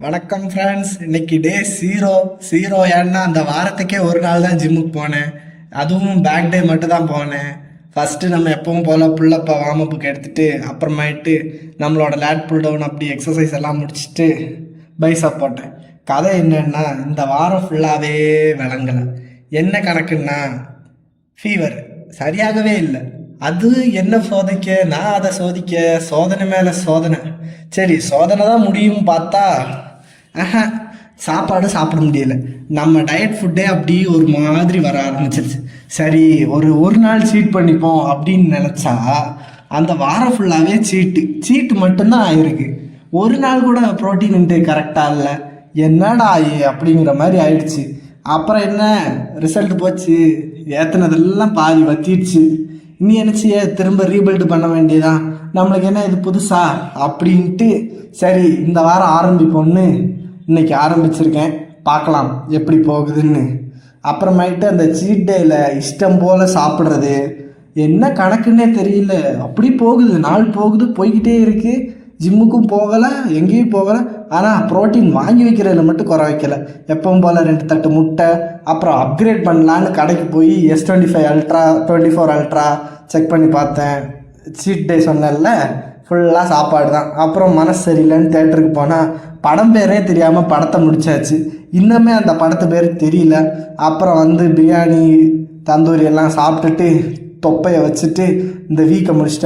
வணக்கம் ஃப்ரெண்ட்ஸ். இன்னைக்கு டே ஜீரோ ஏன்னா அந்த வாரத்துக்கே ஒரு நாள் தான் ஜிம்முக்கு போனேன். அதுவும் பேக் டே மட்டும் தான் போனேன். ஃபஸ்ட்டு நம்ம எப்பவும் போல் புல்லப்பை வார்மப்புக்கு எடுத்துகிட்டு அப்புறமாயிட்டு நம்மளோட லேட் புல் டவுன் அப்படி எக்ஸசைஸ் எல்லாம் முடிச்சுட்டு பைசப் போட்டேன். கதை என்னன்னா, இந்த வாரம் ஃபுல்லாகவே விளங்கலை. என்ன கணக்குன்னா, ஃபீவர் சரியாகவே இல்லை. அது என்ன சோதிக்க, நான் அதை சோதிக்க, சோதனை மேலே சோதனை. சரி, சோதனை தான் முடியும் பார்த்தா சாப்பாடு சாப்பிட முடியல. நம்ம டயட் ஃபுட்டே அப்படி ஒரு மாதிரி வர ஆரம்பிச்சிருச்சு. சரி, ஒரு நாள் சீட் பண்ணிப்போம் அப்படின்னு நினச்சா அந்த வாரம் ஃபுல்லாகவே சீட்டு மட்டும்தான் ஆயிருக்கு. ஒரு நாள் கூட ப்ரோட்டீன் இன்டேக் கரெக்டாக இல்லை. என்னடா அப்படிங்கிற மாதிரி ஆயிடுச்சு. அப்புறம் என்ன ரிசல்ட் போச்சு, ஏற்றுனதெல்லாம் பாதி வத்திடுச்சு. இனி என்னச்சியே திரும்ப ரீபில்டு பண்ண வேண்டியதான். நம்மளுக்கு என்ன இது புதுசா அப்படின்ட்டு சரி இந்த வாரம் ஆரம்பிப்போன்னு இன்னைக்கு ஆரம்பிச்சிருக்கேன். பார்க்கலாம் எப்படி போகுதுன்னு. அப்புறமாயிட்டு அந்த சீட் டேயில் இஷ்டம் போல் சாப்பிட்றது என்ன கணக்குன்னே தெரியல. அப்படி போகுது, நாள் போகுது, போய்கிட்டே இருக்குது. ஜிம்முக்கும் போகலை, எங்கேயும் போகலை. ஆனால் ப்ரோட்டீன் வாங்கி வைக்கிறதுல மட்டும் குறை வைக்கலை. எப்பவும் போல் 2 தட்டு முட்டை. அப்புறம் அப்கிரேட் பண்ணலான்னு கடைக்கு போய் S25 அல்ட்ரா 24 அல்ட்ரா செக் பண்ணி பார்த்தேன். சீட் டே சொன்னேன்ல, ஃபுல்லாக சாப்பாடு தான். அப்புறம் மனசு சரியில்லைன்னு தேட்டருக்கு போனால் படம் பேரே தெரியாமல் படத்தை முடிச்சாச்சு. இன்னுமே அந்த படத்து பேர் தெரியல. அப்புறம் பிரியாணி தந்தூரி எல்லாம் சாப்பிட்டுட்டு தொப்பையை வச்சுட்டு இந்த வீக்கை முடிச்சிட்டேன்.